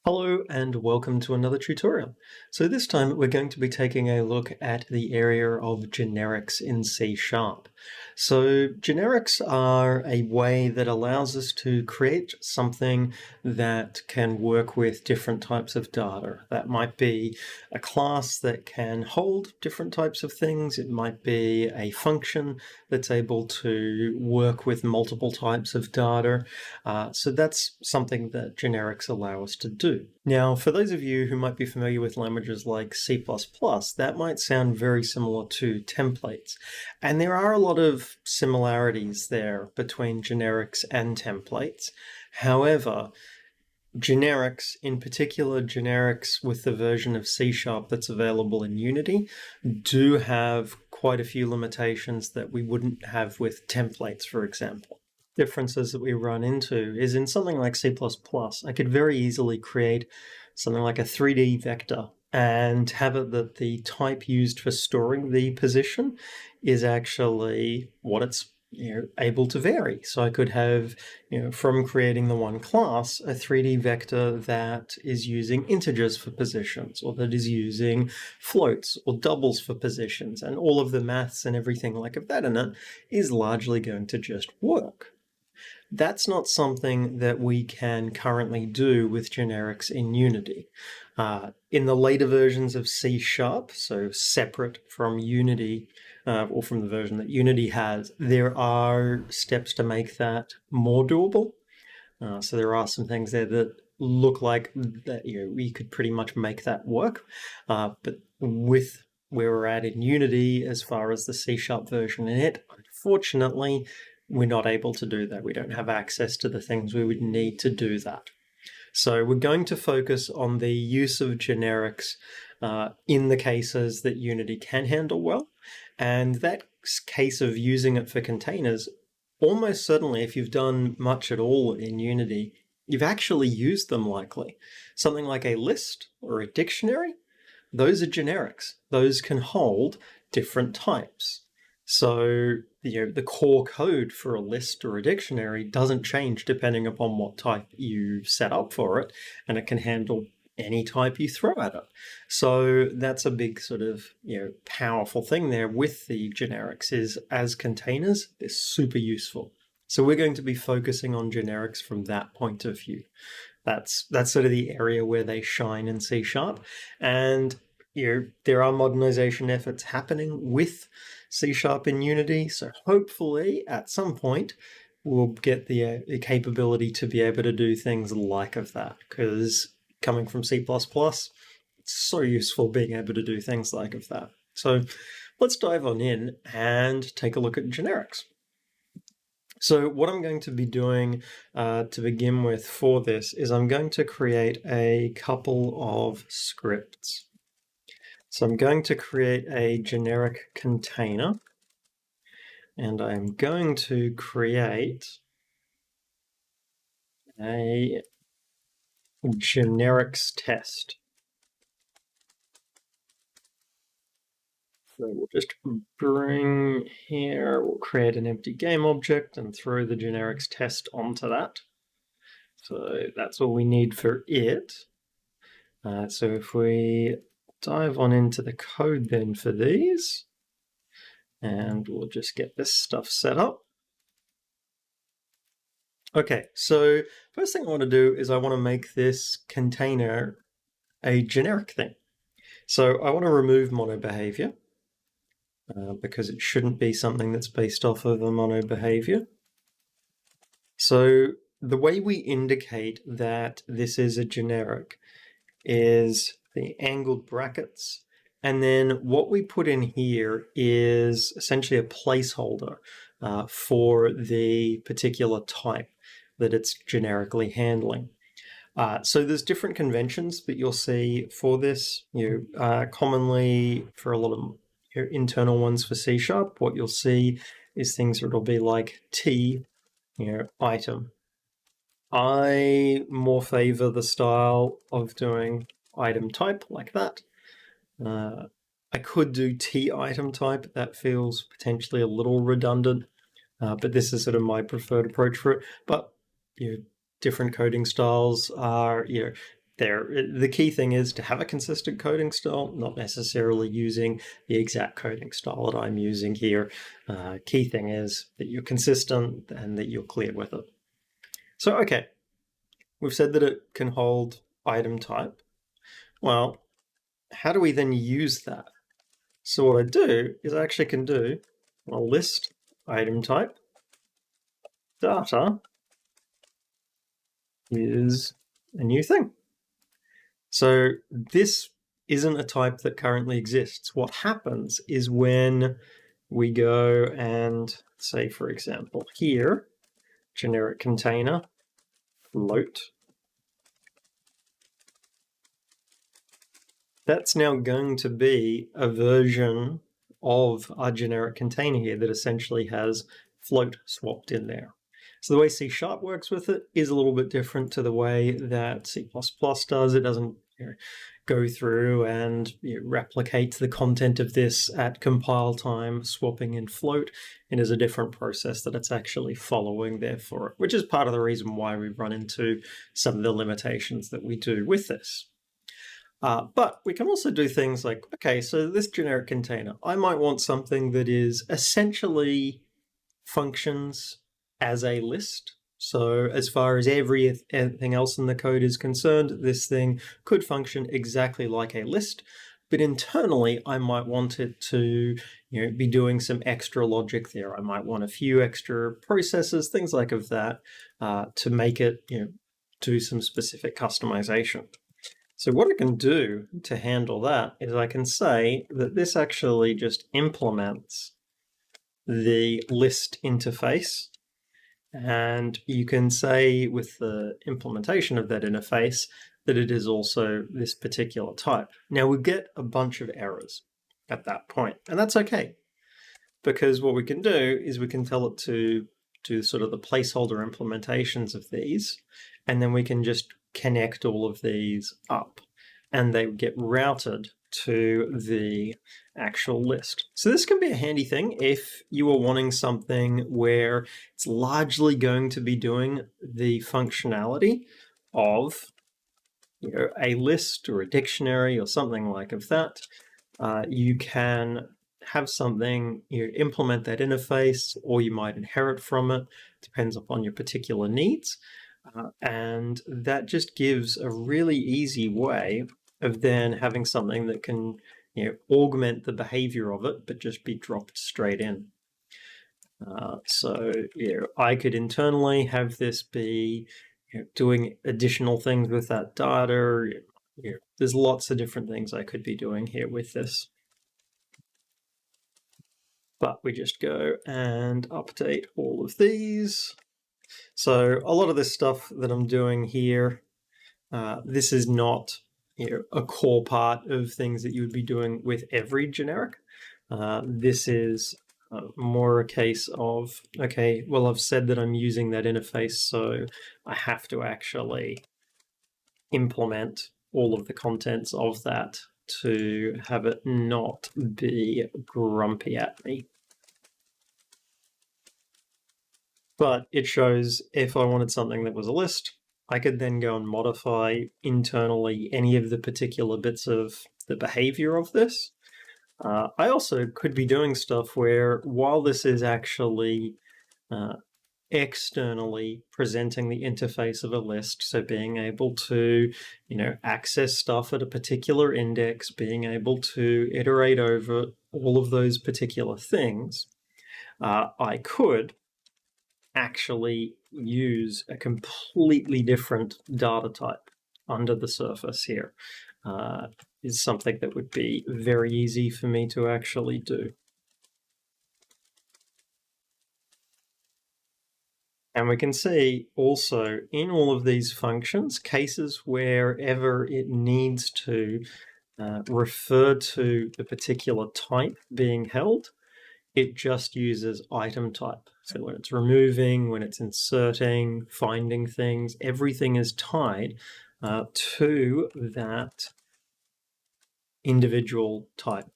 Hello and welcome to another tutorial. So this time we're going to be taking a look at the area of generics in C#. So generics are a way that allows us to create something that can work with different types of data. That might be a class that can hold different types of things. It might be a function that's able to work with multiple types of data. So that's something that generics allow us to do. Now, for those of you who might be familiar with languages like C++, that might sound very similar to templates. And there are a lot of similarities there between generics and templates. However, generics, in particular generics with the version of C# that's available in Unity, do have quite a few limitations that we wouldn't have with templates, for example. Differences that we run into is in something like C++, I could very easily create something like a 3D vector and have it that the type used for storing the position is actually what it's able to vary. So I could have, from creating the one class, a 3D vector that is using integers for positions, or that is using floats or doubles for positions, and all of the maths and everything like that in it is largely going to just work. That's not something that we can currently do with generics in Unity. In the later versions of C#, so separate from Unity, or from the version that Unity has, there are steps to make that more doable. So there are some things there that look like that we could pretty much make that work. But with where we're at in Unity, as far as the C# version in it, unfortunately, we're not able to do that. We don't have access to the things we would need to do that. So we're going to focus on the use of generics in the cases that Unity can handle well. And that case of using it for containers, almost certainly, if you've done much at all in Unity, you've actually used them likely. Something like a list or a dictionary, those are generics. Those can hold different types. So the core code for a list or a dictionary doesn't change depending upon what type you set up for it, and it can handle any type you throw at it. So that's a big sort of powerful thing there with the generics, is as containers, they're super useful. So we're going to be focusing on generics from that point of view. That's sort of the area where they shine in C#. And there are modernization efforts happening with C# in Unity, so hopefully at some point we'll get the capability to be able to do things like of that, because coming from C++, it's so useful being able to do things like of that. So let's dive on in and take a look at generics. So what I'm going to be doing to begin with for this is I'm going to create a couple of scripts. So I'm going to create a generic container, and I'm going to create a generics test. So we'll just bring here, we'll create an empty game object and throw the generics test onto that. So that's all we need for it. So if we dive on into the code then for these, and we'll just get this stuff set up. Okay, so first thing I want to do is I want to make this container a generic thing. So I want to remove mono behavior because it shouldn't be something that's based off of a mono behavior. So the way we indicate that this is a generic is the angled brackets. And then what we put in here is essentially a placeholder for the particular type that it's generically handling. So there's different conventions, but you'll see for this, commonly for a lot of internal ones for C#, what you'll see is things that'll be like T, item. I more favor the style of doing item type like that. I could do T item type. That feels potentially a little redundant, but this is sort of my preferred approach for it. But different coding styles are, the key thing is to have a consistent coding style, not necessarily using the exact coding style that I'm using here. Key thing is that you're consistent and that you're clear with it. So, okay, we've said that it can hold item type. Well, how do we then use that? So what I do is I actually can do a list item type data is a new thing. So this isn't a type that currently exists. What happens is when we go and say, for example, here, generic container, float, that's now going to be a version of our generic container here that essentially has float swapped in there. So the way C# works with it is a little bit different to the way that C++ does. It doesn't go through and replicate the content of this at compile time, swapping in float. It is a different process that it's actually following there for it, which is part of the reason why we run into some of the limitations that we do with this. But we can also do things like, okay, so this generic container, I might want something that is essentially functions as a list. So as far as everything else in the code is concerned, this thing could function exactly like a list. But internally, I might want it to be doing some extra logic there. I might want a few extra processes, things like that, to make it do some specific customization. So what I can do to handle that is I can say that this actually just implements the list interface. And you can say with the implementation of that interface that it is also this particular type. Now we get a bunch of errors at that point, and that's okay. Because what we can do is we can tell it to do sort of the placeholder implementations of these, and then we can just connect all of these up, and they get routed to the actual list. So this can be a handy thing if you are wanting something where it's largely going to be doing the functionality of a list or a dictionary or something like of that. You can have something, implement that interface, or you might inherit from it, depends upon your particular needs. And that just gives a really easy way of then having something that can augment the behavior of it, but just be dropped straight in. So I could internally have this be doing additional things with that data. There's lots of different things I could be doing here with this. But we just go and update all of these. So a lot of this stuff that I'm doing here, this is not a core part of things that you would be doing with every generic. This is more a case of, okay, well, I've said that I'm using that interface, so I have to actually implement all of the contents of that to have it not be grumpy at me. But it shows if I wanted something that was a list, I could then go and modify internally any of the particular bits of the behavior of this. I also could be doing stuff where, while this is actually externally presenting the interface of a list, so being able to, access stuff at a particular index, being able to iterate over all of those particular things, I could actually use a completely different data type under the surface here. Is something that would be very easy for me to actually do. And we can see also in all of these functions, cases wherever it needs to refer to the particular type being held, it just uses item type. So when it's removing, when it's inserting, finding things, everything is tied to that individual type.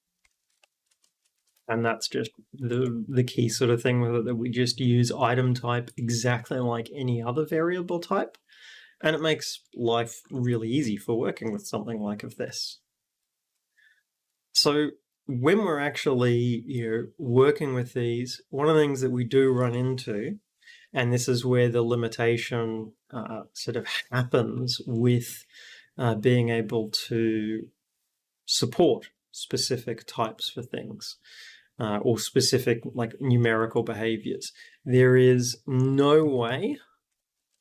And that's just the key sort of thing with it, that we just use item type exactly like any other variable type. And it makes life really easy for working with something like this. So when we're actually working with these, one of the things that we do run into, and this is where the limitation sort of happens with being able to support specific types for things or specific like numerical behaviors. There is no way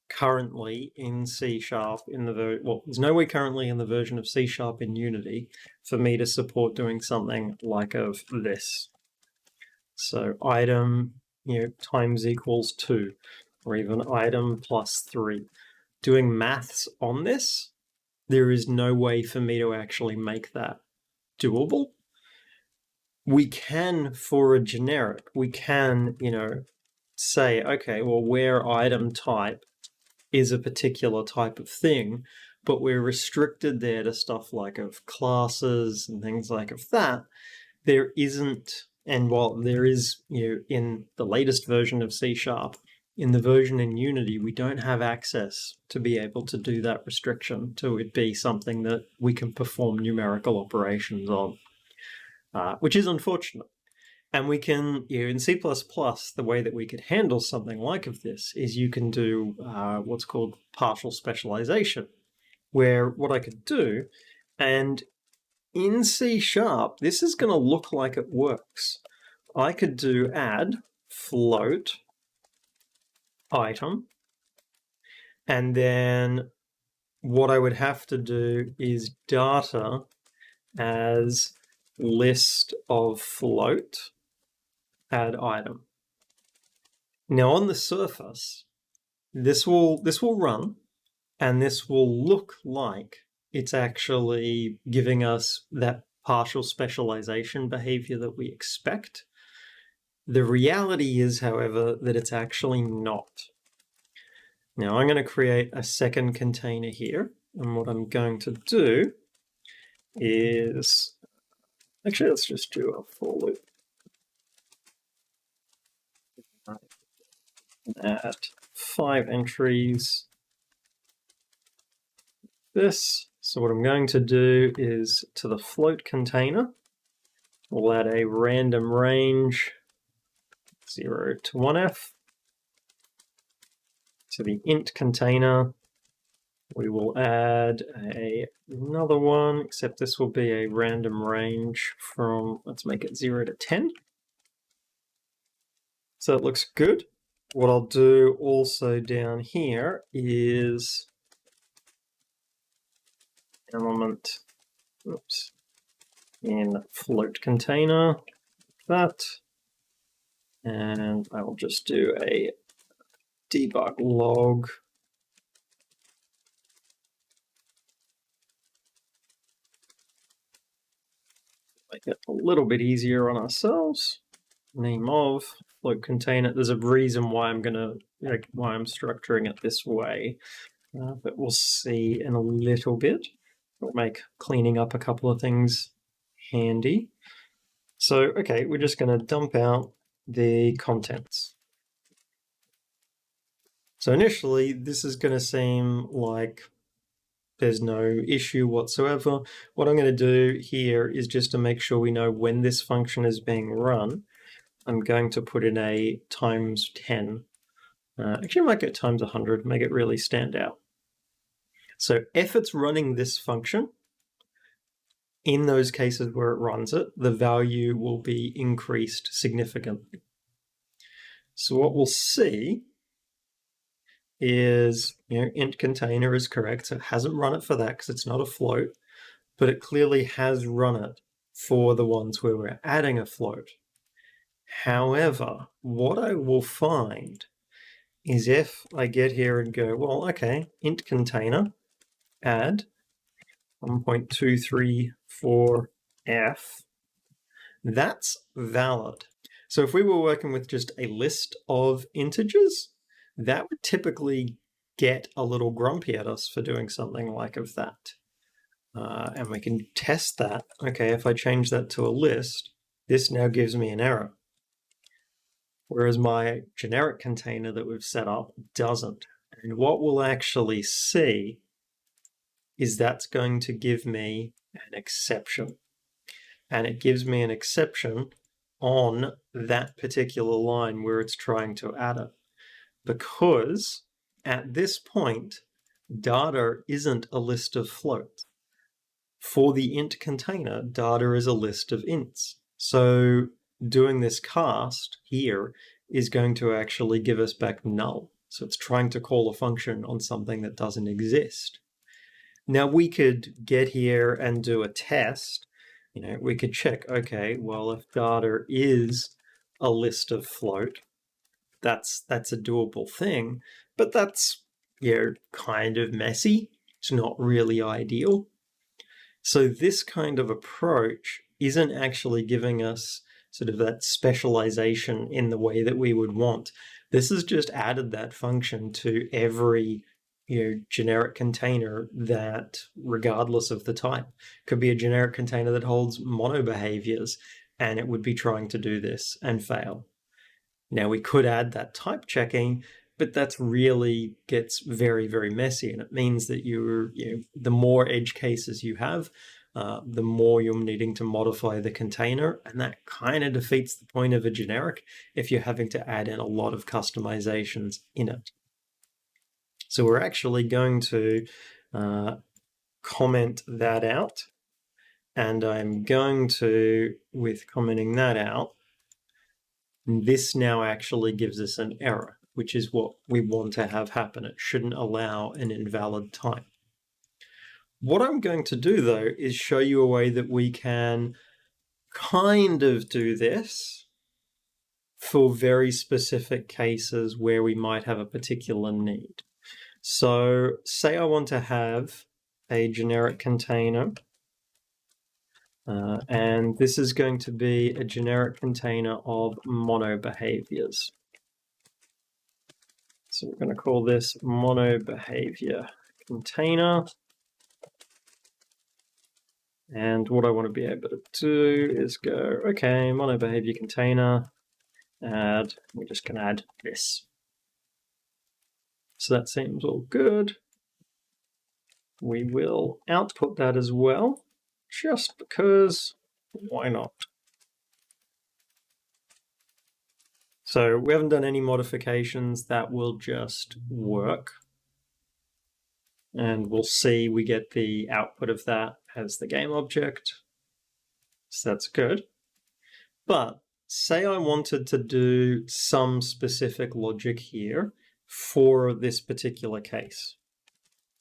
currently in C# in the there's no way currently in the version of C# in Unity for me to support doing something like of this. So item times equals 2, or even item plus 3. Doing maths on this, there is no way for me to actually make that doable. We can, for a generic, we can, say, okay, well, where item type is a particular type of thing, but we're restricted there to stuff like of classes and things like of that. There isn't, and while there is, in the latest version of C#, in the version in Unity, we don't have access to be able to do that restriction to it be something that we can perform numerical operations on, which is unfortunate. And we can, in C++, the way that we could handle something like of this is you can do what's called partial specialization, where what I could do, and in C#, this is going to look like it works. I could do add float item, and then what I would have to do is data as list of float add item. Now on the surface, this will run, and this will look like it's actually giving us that partial specialization behavior that we expect. The reality is, however, that it's actually not. Now I'm going to create a second container here, and what I'm going to do is, actually let's just do a for loop. Add 5 entries. This. So what I'm going to do is to the float container, we'll add a random range 0 to 1f. To the int container, we will add another one, except this will be a random range from, let's make it 0 to 10. So it looks good. What I'll do also down here is element, in float container, that, and I will just do a debug log make it a little bit easier on ourselves. Name of float container. There's a reason why I'm structuring it this way, but we'll see in a little bit. It'll make cleaning up a couple of things handy. So, okay, we're just going to dump out the contents. So initially, this is going to seem like there's no issue whatsoever. What I'm going to do here is just to make sure we know when this function is being run, I'm going to put in a times 10. Actually, I might go times 100, make it really stand out. So if it's running this function, in those cases where it runs it, the value will be increased significantly. So what we'll see is, int container is correct. So it hasn't run it for that because it's not a float, but it clearly has run it for the ones where we're adding a float. However, what I will find is if I get here and go, well, okay, int container, add 1.234f, that's valid. So if we were working with just a list of integers, that would typically get a little grumpy at us for doing something like of that. And we can test that. Okay, if I change that to a list, this now gives me an error. Whereas my generic container that we've set up doesn't. And what we'll actually see is that's going to give me an exception. And it gives me an exception on that particular line where it's trying to add it. Because at this point, data isn't a list of floats. For the int container, data is a list of ints. So doing this cast here is going to actually give us back null. So it's trying to call a function on something that doesn't exist. Now we could get here and do a test. We could check, okay, well, if data is a list of float, that's a doable thing, but that's kind of messy. It's not really ideal. So this kind of approach isn't actually giving us sort of that specialization in the way that we would want. This has just added that function to every generic container that, regardless of the type, could be a generic container that holds mono behaviors, and it would be trying to do this and fail. Now we could add that type checking, but that's really gets very, very messy, and it means that the more edge cases you have, the more you're needing to modify the container, and that kind of defeats the point of a generic if you're having to add in a lot of customizations in it. So we're actually going to comment that out, and I'm going to, with commenting that out, this now actually gives us an error, which is what we want to have happen. It shouldn't allow an invalid type. What I'm going to do, though, is show you a way that we can kind of do this for very specific cases where we might have a particular need. So say I want to have a generic container, and this is going to be a generic container of mono behaviors. So we're going to call this mono behavior container. And what I want to be able to do is go, okay, mono behavior container, add, we're just going to add this. So that seems all good. We will output that as well, just because, why not? So we haven't done any modifications, that will just work. And we'll see we get the output of that as the game object. So that's good. But say I wanted to do some specific logic here for this particular case.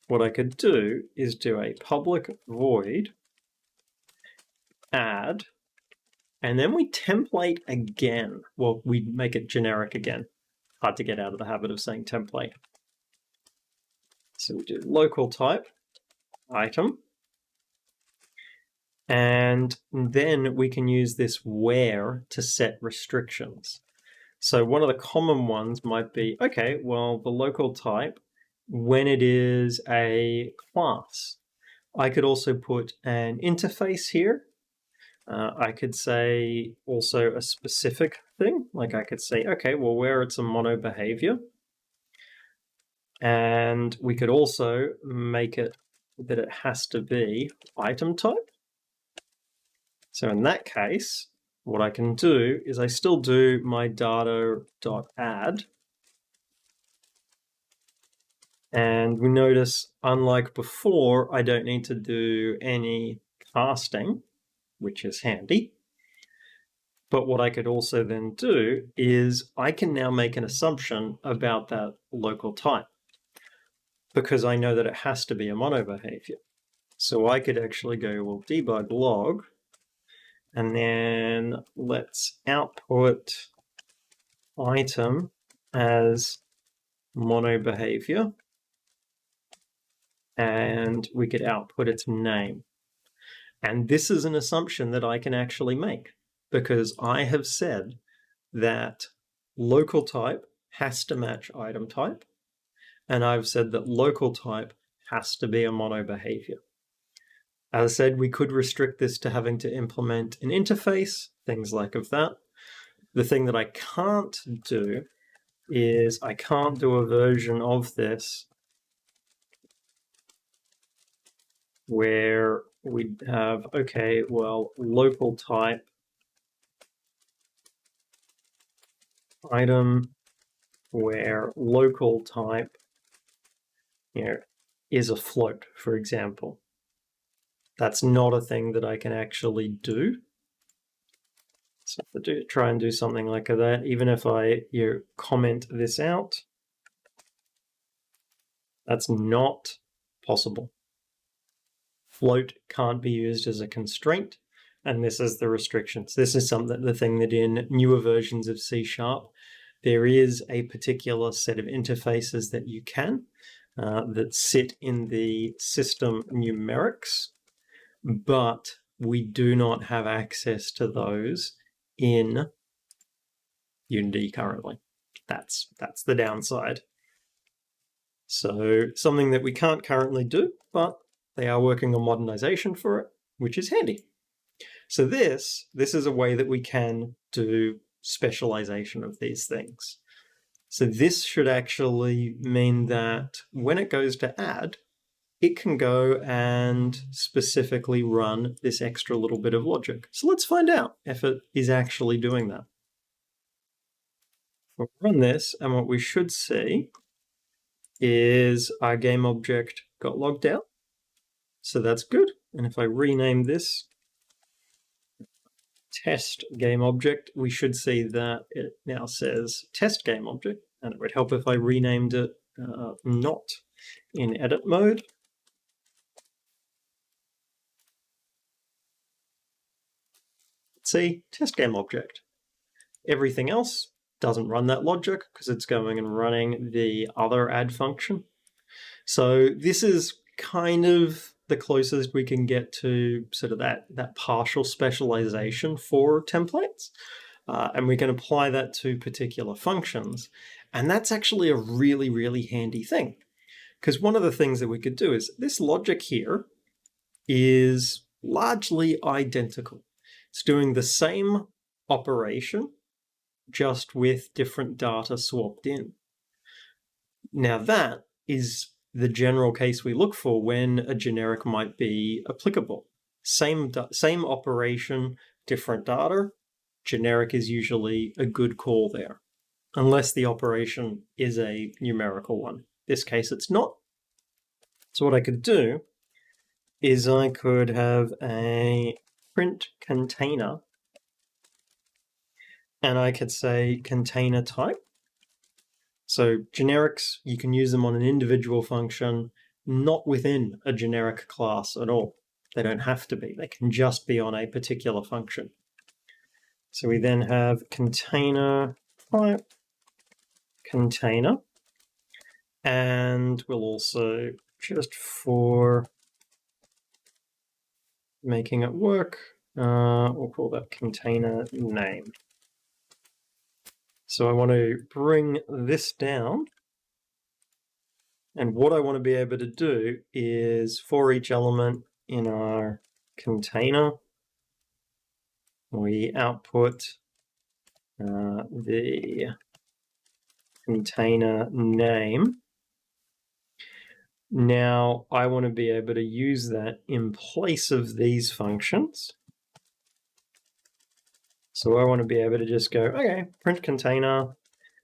What I could do is do a public void add, and then we template again. Well, we make it generic again. Hard to get out of the habit of saying template. So we do local type item, and then we can use this where to set restrictions. So one of the common ones might be, okay, well, the local type, when it is a class, I could also put an interface here. I could say also a specific thing, like I could say, okay, well, where it's a mono behavior. And we could also make it that it has to be item type. So in that case, what I can do is I still do my data.add. And we notice, unlike before, I don't need to do any casting, which is handy. But what I could also then do is I can now make an assumption about that local type, because I know that it has to be a mono behavior. So I could actually go, well, debug log, and then let's output item as mono behavior, and we could output its name. And this is an assumption that I can actually make, because I have said that local type has to match item type, and I've said that local type has to be a mono behavior. As I said, we could restrict this to having to implement an interface, things like of that. The thing that I can't do is I can't do a version of this where we have, okay, well, local type item where local type, is a float, for example. That's not a thing that I can actually do. So if I try and do something like that, even if I comment this out, that's not possible. Float can't be used as a constraint, and this is the restrictions. This is the thing that in newer versions of C#, there is a particular set of interfaces that you can, that sit in the system numerics, but we do not have access to those in Unity currently. That's the downside. So something that we can't currently do, but they are working on modernization for it, which is handy. So this is a way that we can do specialization of these things. So this should actually mean that when it goes to add, it can go and specifically run this extra little bit of logic. So let's find out if it is actually doing that. We'll run this, and what we should see is our game object got logged out. So that's good. And if I rename this test game object, we should see that it now says test game object. And it would help if I renamed it not in edit mode. Let's see, test game object. Everything else doesn't run that logic because it's going and running the other add function. So this is kind of the closest we can get to sort of that partial specialization for templates. And we can apply that to particular functions. And that's actually a really, really handy thing. Because one of the things that we could do is this logic here is largely identical. It's doing the same operation, just with different data swapped in. Now that is the general case we look for when a generic might be applicable. Same operation, different data. Generic is usually a good call there, unless the operation is a numerical one. In this case, it's not. So what I could do is I could have a print container, and I could say container type. So generics, you can use them on an individual function, not within a generic class at all. They don't have to be. They can just be on a particular function. So we then have container type, container, and we'll also, just for making it work, we'll call that container name. So I want to bring this down, and what I want to be able to do is for each element in our container, we output the container name. Now I want to be able to use that in place of these functions. So I want to be able to just go, okay, print container,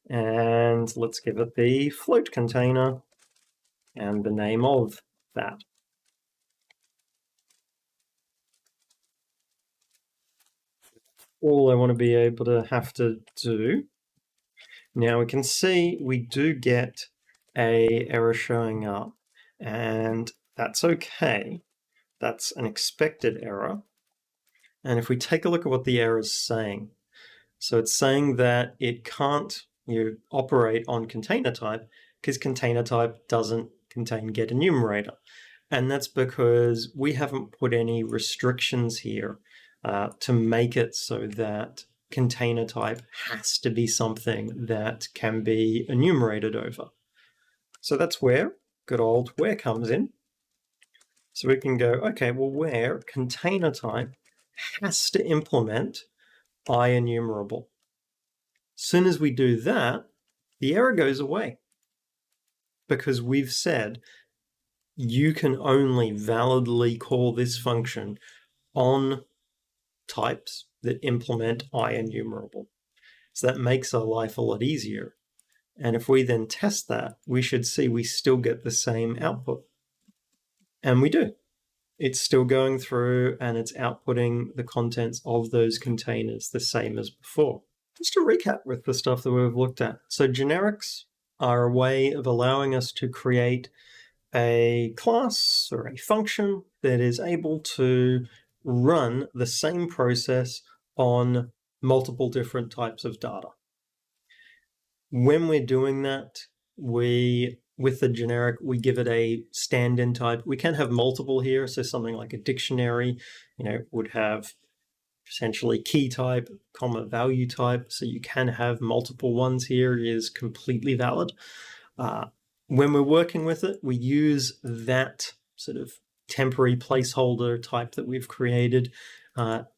and let's give it the float container and the name of that. All I want to be able to have to do. Now we can see we do get a error showing up, and that's okay. That's an expected error. And if we take a look at what the error is saying, so it's saying that it can't operate on container type because container type doesn't contain getEnumerator. And that's because we haven't put any restrictions here to make it so that container type has to be something that can be enumerated over. So that's where good old where comes in. So we can go, okay, well, where container type has to implement IEnumerable. As soon as we do that, the error goes away because we've said you can only validly call this function on types that implement IEnumerable. So that makes our life a lot easier. And if we then test that, we should see we still get the same output. And we do. It's still going through and it's outputting the contents of those containers the same as before. Just to recap with the stuff that we've looked at. So generics are a way of allowing us to create a class or a function that is able to run the same process on multiple different types of data. When we're doing that, with the generic, we give it a stand-in type. We can have multiple here, so something like a dictionary, would have essentially key type, comma, value type, so you can have multiple ones here. It is completely valid. When we're working with it, we use that sort of temporary placeholder type that we've created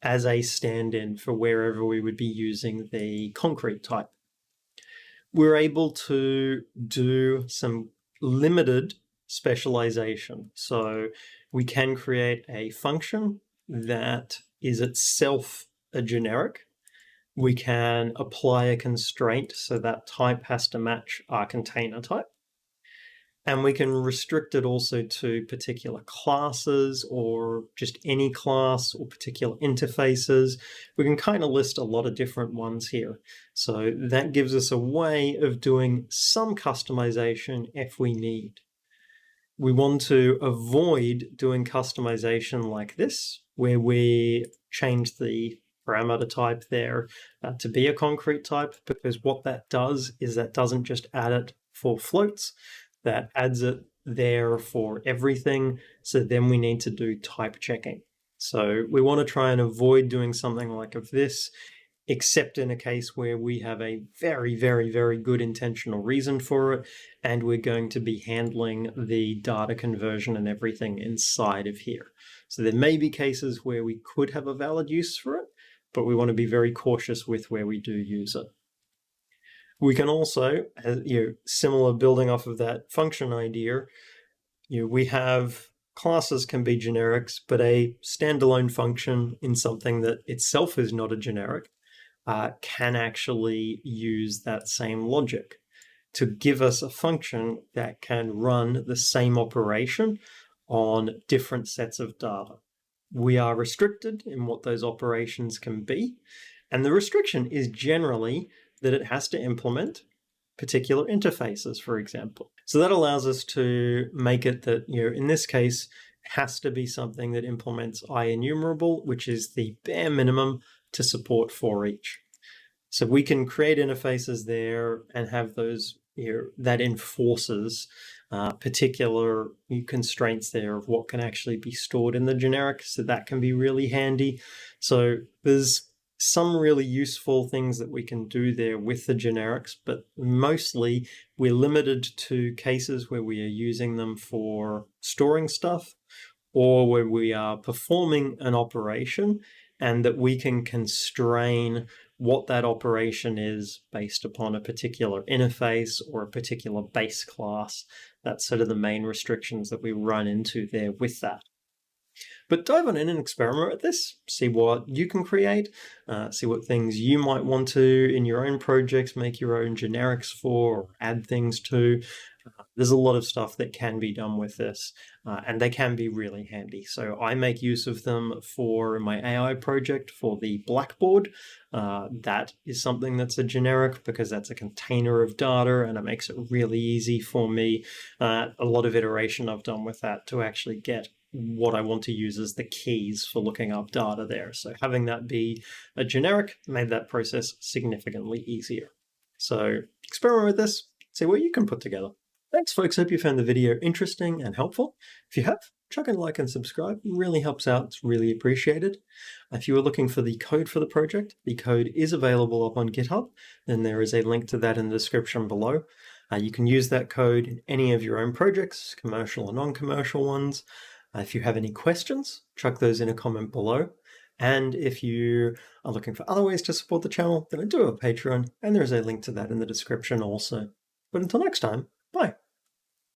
as a stand-in for wherever we would be using the concrete type. We're able to do some limited specialization. So we can create a function that is itself a generic. We can apply a constraint, so that type has to match our container type. And we can restrict it also to particular classes or just any class or particular interfaces. We can kind of list a lot of different ones here. So that gives us a way of doing some customization if we need. We want to avoid doing customization like this, where we change the parameter type there to be a concrete type, because what that does is that doesn't just add it for floats, that adds it there for everything. So then we need to do type checking. So we want to try and avoid doing something like this, except in a case where we have a very, very, very good intentional reason for it, and we're going to be handling the data conversion and everything inside of here. So there may be cases where we could have a valid use for it, but we want to be very cautious with where we do use it. We can also, similar building off of that function idea, we have classes can be generics, but a standalone function in something that itself is not a generic can actually use that same logic to give us a function that can run the same operation on different sets of data. We are restricted in what those operations can be, and the restriction is generally that it has to implement particular interfaces, for example. So that allows us to make it that, in this case, has to be something that implements IEnumerable, which is the bare minimum to support for each. So we can create interfaces there and have those that enforces particular constraints there of what can actually be stored in the generic. So that can be really handy. So there's some really useful things that we can do there with the generics, but mostly we're limited to cases where we are using them for storing stuff or where we are performing an operation and that we can constrain what that operation is based upon a particular interface or a particular base class. That's sort of the main restrictions that we run into there with that. But dive on in and experiment with this, see what you can create, see what things you might want to in your own projects, make your own generics for, or add things to. There's a lot of stuff that can be done with this, and they can be really handy. So I make use of them for my AI project for the Blackboard. That is something that's a generic because that's a container of data, and it makes it really easy for me. A lot of iteration I've done with that to actually get what I want to use as the keys for looking up data there. So having that be a generic made that process significantly easier. So experiment with this, see what you can put together. Thanks, folks. Hope you found the video interesting and helpful. If you have, chuck a like and subscribe. It really helps out. It's really appreciated. If you are looking for the code for the project, the code is available up on GitHub. Then there is a link to that in the description below. You can use that code in any of your own projects, commercial or non-commercial ones. If you have any questions, chuck those in a comment below. And if you are looking for other ways to support the channel, then I do have a Patreon, and there is a link to that in the description also. But until next time,